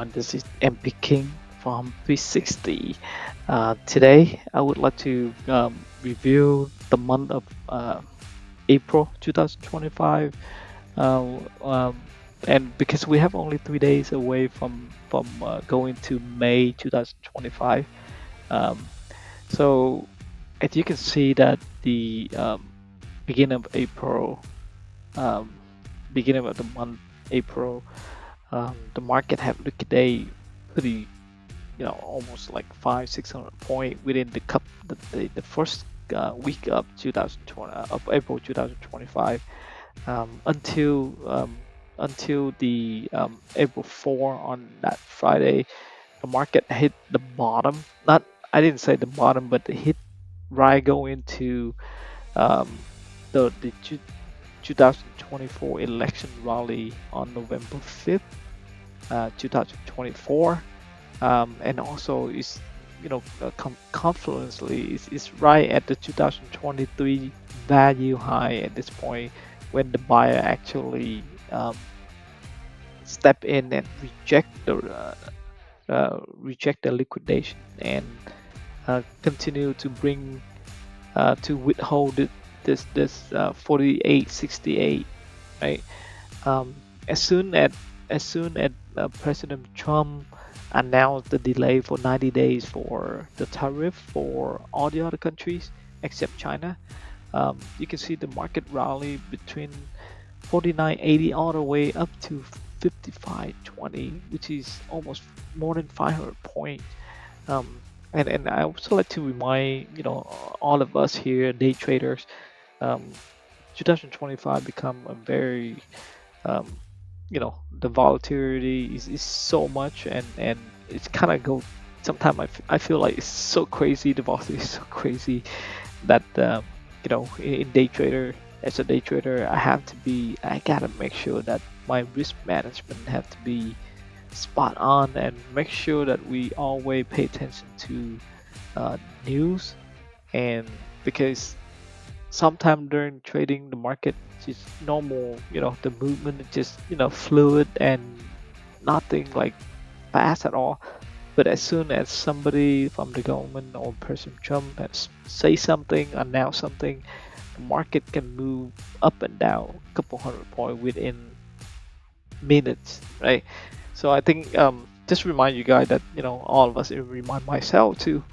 This is MP King from 360. Today, I would like to review the month of April 2025, uh, um, and because we have only 3 days away from going to May 2025, um, so as you can see that the beginning of April, um, beginning of the month April, the market have liquidated pretty almost like 500-600 point within the first week of 2020 of April 2025 until the April 4 on that Friday. The market hit the bottom. Not I didn't say the bottom, but it hit right go into um, the 2024 election rally on November 5th, 2024. And also is confluently is right at the 2023 value high at this point when the buyer actually step in and reject the liquidation and continue to bring to withhold this 4868, right. um, as soon as President Trump announced the delay for 90 days for the tariff for all the other countries except China, you can see the market rally between 49.80 all the way up to 55.20, which is almost more than 500 points. Um, and I also like to remind all of us here, day traders, um, 2025 become a very um, the volatility is so much, and it's kind of go sometimes I feel like it's so crazy, the volatility is so crazy that in day trader, as a day trader, I gotta make sure that my risk management have to be spot on and make sure that we always pay attention to uh, news. And because sometime during trading the market is normal, the movement is just fluid and nothing like fast at all. But as soon as somebody from the government or President Trump has say something, announce something, the market can move up and down a couple hundred point within minutes, right? So I think just remind you guys that all of us, and remind myself too,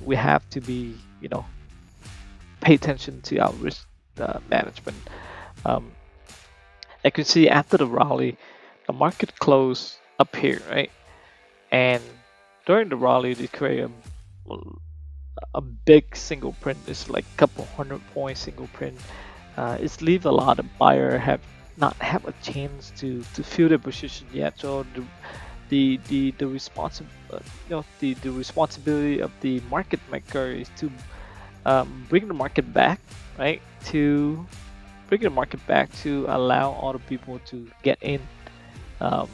we have to be pay attention to our risk management. Um, I can see after the rally, the market closed up here, right? And during the rally, they create a big single print. It's like a couple hundred point single print. It's leave a lot of buyer have not have a chance to fill their position yet. So the the responsibility of the market maker is to bring the market back, right? To bring the market back to allow other people to get in. Um,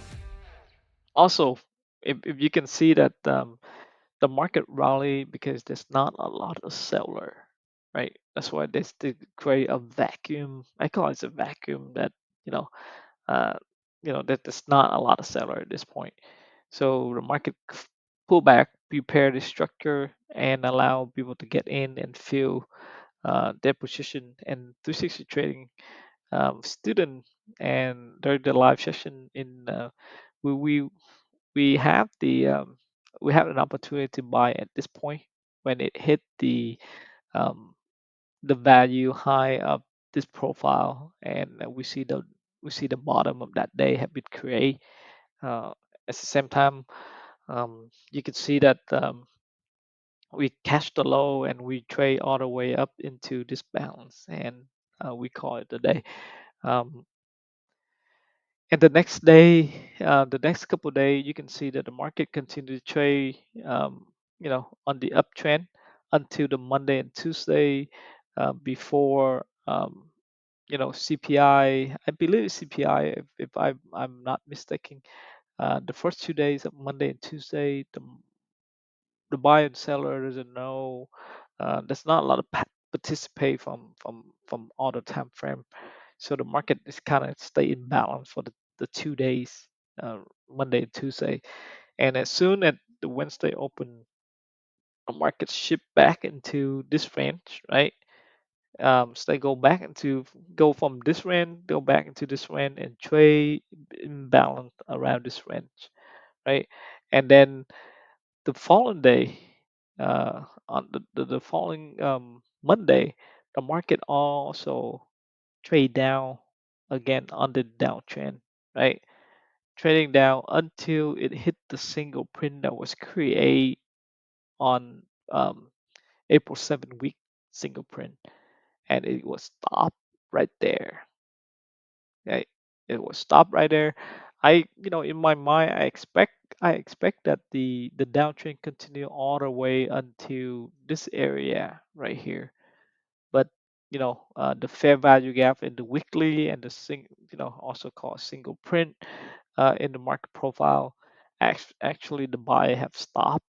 Also, if you can see that the market rally because there's not a lot of seller, right? That's why there's to create a vacuum. I call it a vacuum that you know, uh, that there's not a lot of seller at this point. So the market pull back, prepare the structure, and allow people to get in and fill their position. And 360 trading student and during the live session in we we we have we have an opportunity to buy at this point when it hit um, the value high of this profile, and we see the bottom of that day have been created. Uh, at the same time, you can see that we catch the low and we trade all the way up into this balance, and we call it a day. Um, And the next day, the next couple of days, you can see that the market continued to trade, on the uptrend until the Monday and Tuesday before, CPI. I believe it's CPI, if I'm not mistaken. The first 2 days of Monday and Tuesday, the buyer and seller doesn't know. There's not a lot of participate from all the time frame, so the market is kind of stay in balance for the 2 days. Monday and Tuesday. And as soon as the Wednesday open, the market shift back into this range, right? So they go from this range, go back into this range, and trade imbalance around this range, right? And then the following day, on the following Monday, the market also trade down again on the downtrend, right? Trading down until it hit the single print that was created on um, April 7 week single print, and it was stopped right there. Right? It was stopped right there. In my mind, I expect that the downtrend continue all the way until this area right here. But the fair value gap in the weekly and also called single print in the market profile, actually the buy have stopped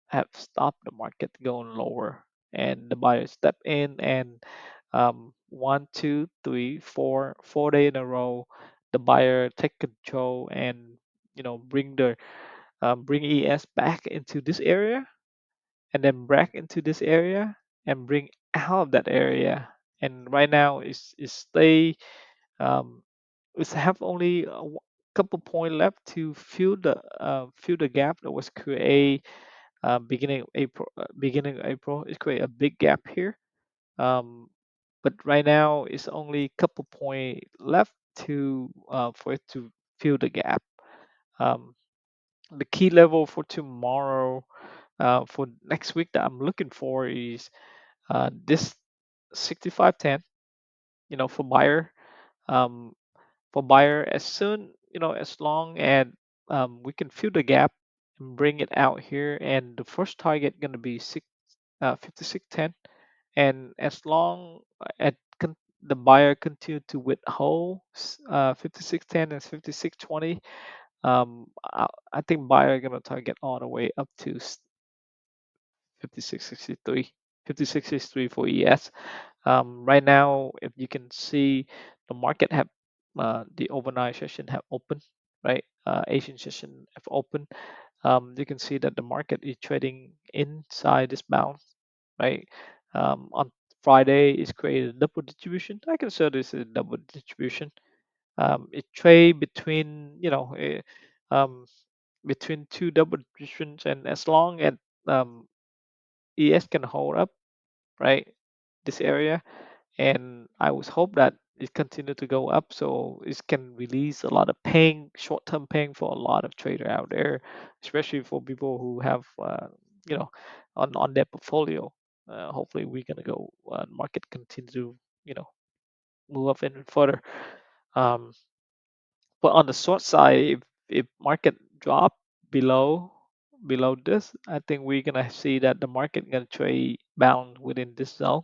the market going lower, and the buyer step in, and 1, 2, 3, 4 day in a row, the buyer take control and bring ES back into this area, and then back into this area, and bring out of that area. And right now is stay um is have only a couple point left to fill the gap that was created beginning of April. It create a big gap here. Um, but right now it's only a couple point left to for it to fill the gap. Um, the key level for tomorrow, for next week that I'm looking for is this 6510. For buyer, um, as soon as long as we can fill the gap and bring it out here, and the first target gonna be 5610. And as long as the buyer continue to withhold 5610 and 5620, I think buyer gonna target all the way up to 5663. 5663 for ES. Right now, if you can see, the market have the overnight session have opened, right? Asian session have opened. You can see that the market is trading inside this bound, right? On Friday, it's created a double distribution. I consider this a double distribution. It trade um, between two double distributions, and as long as um, ES can hold up, right, this area, and I would hope that it continue to go up, so it can release a lot of pain, short-term pain for a lot of trader out there, especially for people who have you know on their portfolio. Hopefully we're gonna go market continue to you know move up even further. um, but on the short side, if market drop below this, I think we're gonna see that the market gonna trade bound within this zone.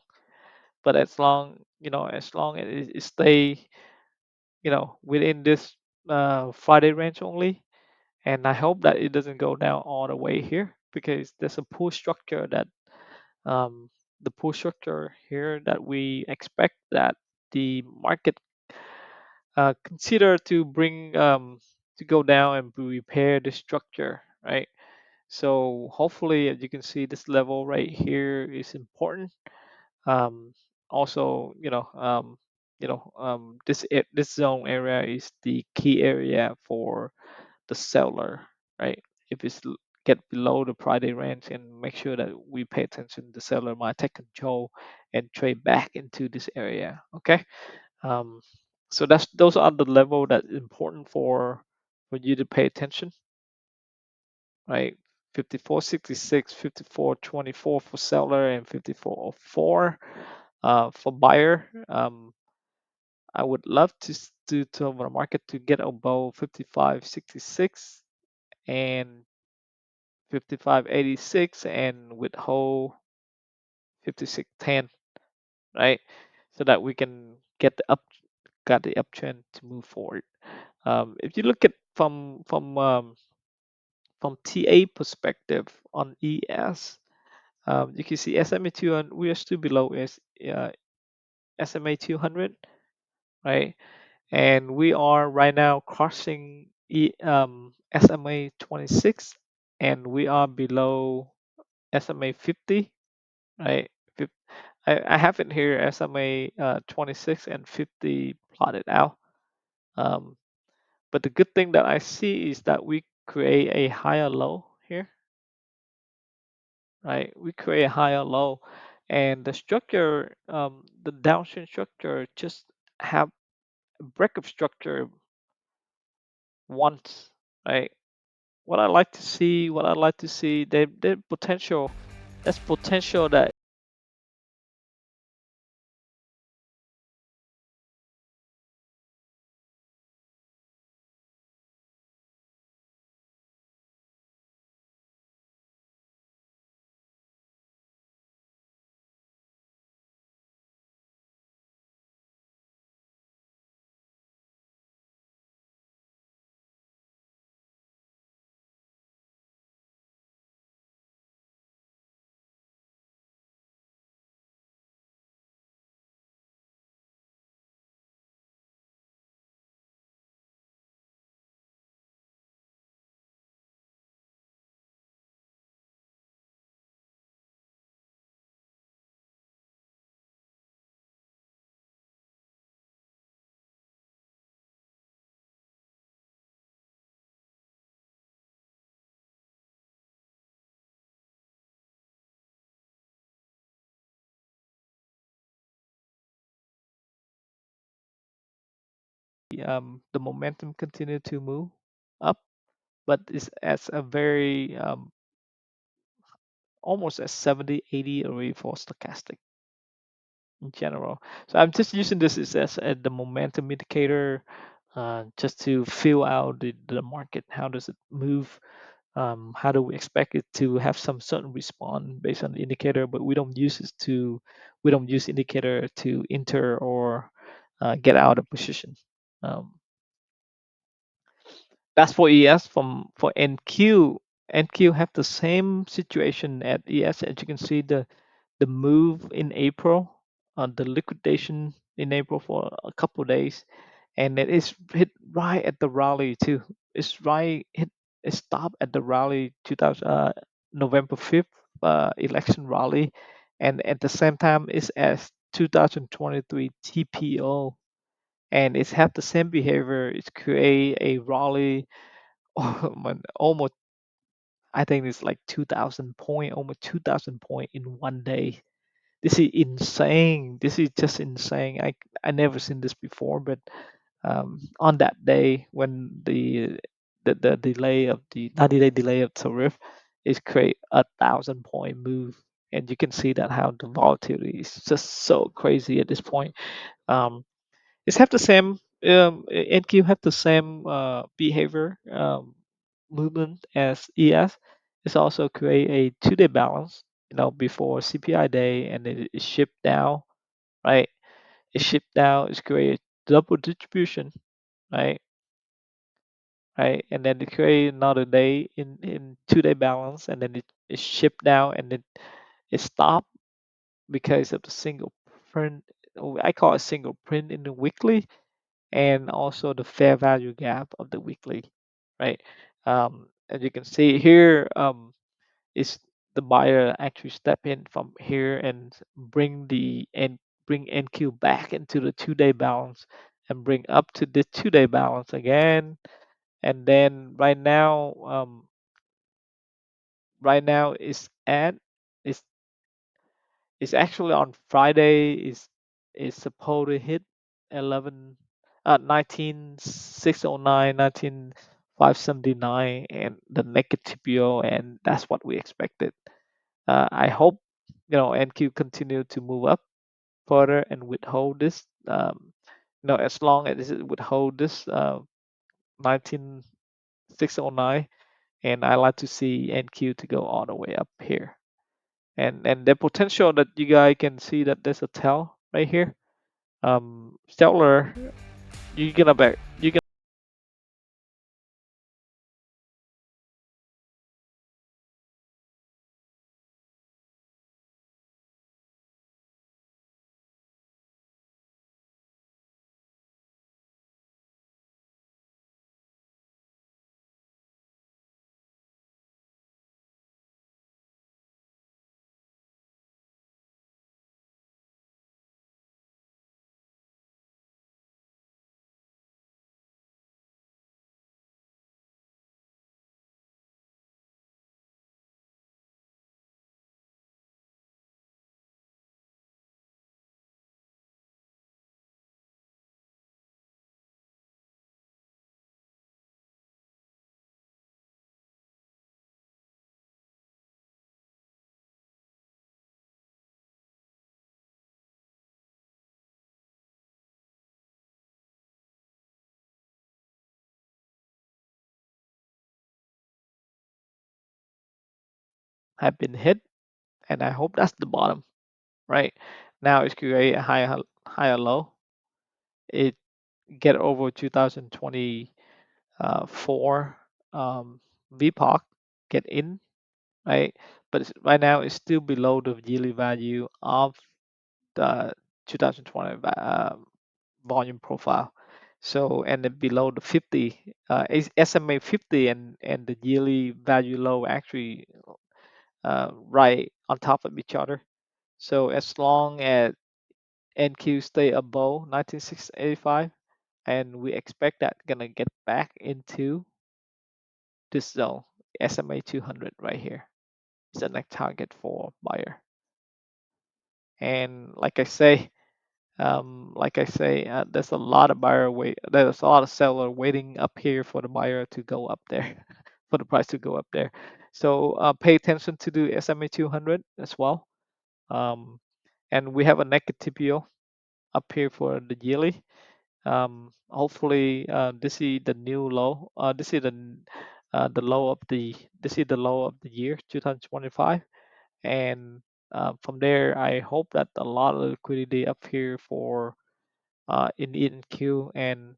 But as long as it stay within this Friday range only, and I hope that it doesn't go down all the way here, because there's a pull structure that um, the pull structure here that we expect that the market consider to bring to go down and repair the structure, right? So hopefully, as you can see, this level right here is important. um, Also, this zone area is the key area for the seller, right? If get below the Friday range, and make sure that we pay attention, the seller might take control and trade back into this area. Okay. um, so those are the level that important for you to pay attention, right? 54.66, 54.24 for seller, and 54.04 for buyer. I would love to the market to get above 55.66 and 55.86, and withhold 56.10, right? So that we can got the uptrend to move forward. If you look at from TA perspective on ES, you can see SMA 200. We are still below SMA 200, right? And we are right now crossing SMA 26, and we are below SMA 50, right? Fif- I have it here SMA 26 and 50 plotted out. Um, but the good thing that I see is that we create a higher low here, right? We create a higher low, and the structure, the downstream structure, just have a breakup structure once, right? What I like to see, the potential, that's potential that the momentum continue to move up, but it's as a very almost a 70, 80 already for stochastic in general. So I'm just using this as the momentum indicator, just to feel out the market. How does it move? How do we expect it to have some certain response based on the indicator? But we don't use indicator to enter or get out of position. Um, That's for ES. For NQ, NQ have the same situation at ES. As you can see, the move in April, the liquidation in April for a couple of days, and it is hit right at the rally too. It's right hit. It stopped at the rally 2000 November 5th election rally, and at the same time it's as 2023 TPO, and it's have the same behavior. It's create a rally. Almost, I think it's like 2,000 point, almost 2,000 point in one day. This is insane. This is just insane. I never seen this before, but on that day when the delay of the 90-day delay of tariff is create 1,000 point move, and you can see that how the volatility is just so crazy at this point. Um, it's have the same NQ have the same behavior movement as ES. It's also create a 2-day balance, before CPI day, and then it shipped down, right? It shipped down. It's create double distribution, right? Right, and then it create another day in 2-day balance, and then it shipped down, and then it stopped because of the single print. I call it single print in the weekly, and also the fair value gap of the weekly, right? As you can see here, is the buyer actually step in from here and bring NQ back into the 2-day balance and bring up to the 2-day balance again, and then right now is it's actually on Friday is supposed to hit 11 19609 19579 and the negative TPO, and that's what we expected. I hope NQ continue to move up further and withhold this. As long as it withhold this 19609, and I like to see NQ to go all the way up here. And the potential that you guys can see that there's a tail right here. Stellar, you gonna have been hit, and I hope that's the bottom. Right now, it's create a higher low. It get over 2024 VPOC, get in, right? But right now it's still below the yearly value of the 2020 volume profile. So and then below the 50 SMA 50 and the yearly value low actually right on top of each other. So as long as NQ stay above 19685, and we expect that gonna get back into this zone, SMA 200 right here is the next target for buyer. And there's a lot of there's a lot of seller waiting up here for the buyer to go up there, for the price to go up there. So pay attention to the SMA 200 as well. Um, and we have a negative TPO up here for the yearly. Hopefully, this is the new low. The low of the this is the low of the year 2025, and from there, I hope that a lot of liquidity up here for in Q and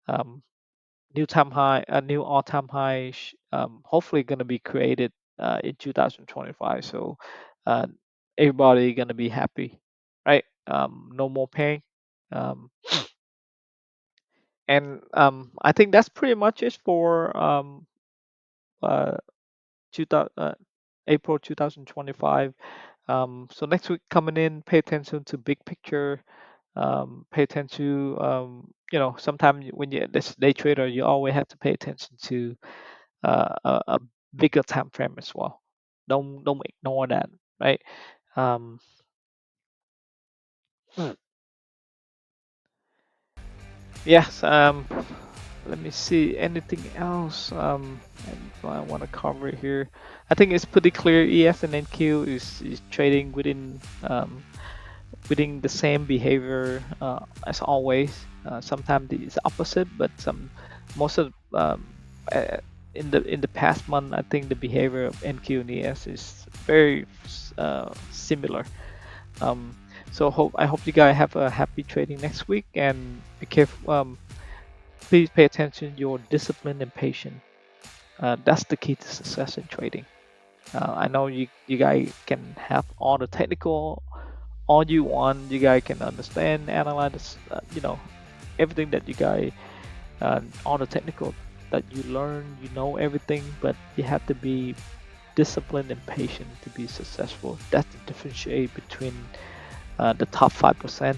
um, new all-time high, hopefully going to be created in 2025. So uh, everybody going to be happy, right? No more pain. Um, and I think that's pretty much it for uh, 2000, April 2025. So next week coming in, pay attention to big picture. Pay attention to sometimes when you're this day trader, you always have to pay attention to a bigger time frame as well. Don't ignore that, right? Um, yes. Let me see. Anything else? I want to cover here. I think it's pretty clear. ES and NQ is trading within the same behavior as always. Sometimes it's opposite, but most of uh, in the past month, I think the behavior of NQ and ES is very similar. Um, I hope you guys have a happy trading next week, and be careful. Please pay attention. Your discipline and patience. That's the key to success in trading. I know you guys can have all the technical all you want. You guys can understand, analyze, everything that you guys, all the technical that you learn. You know everything, but you have to be disciplined and patient to be successful. That's the differentiate between the top 5%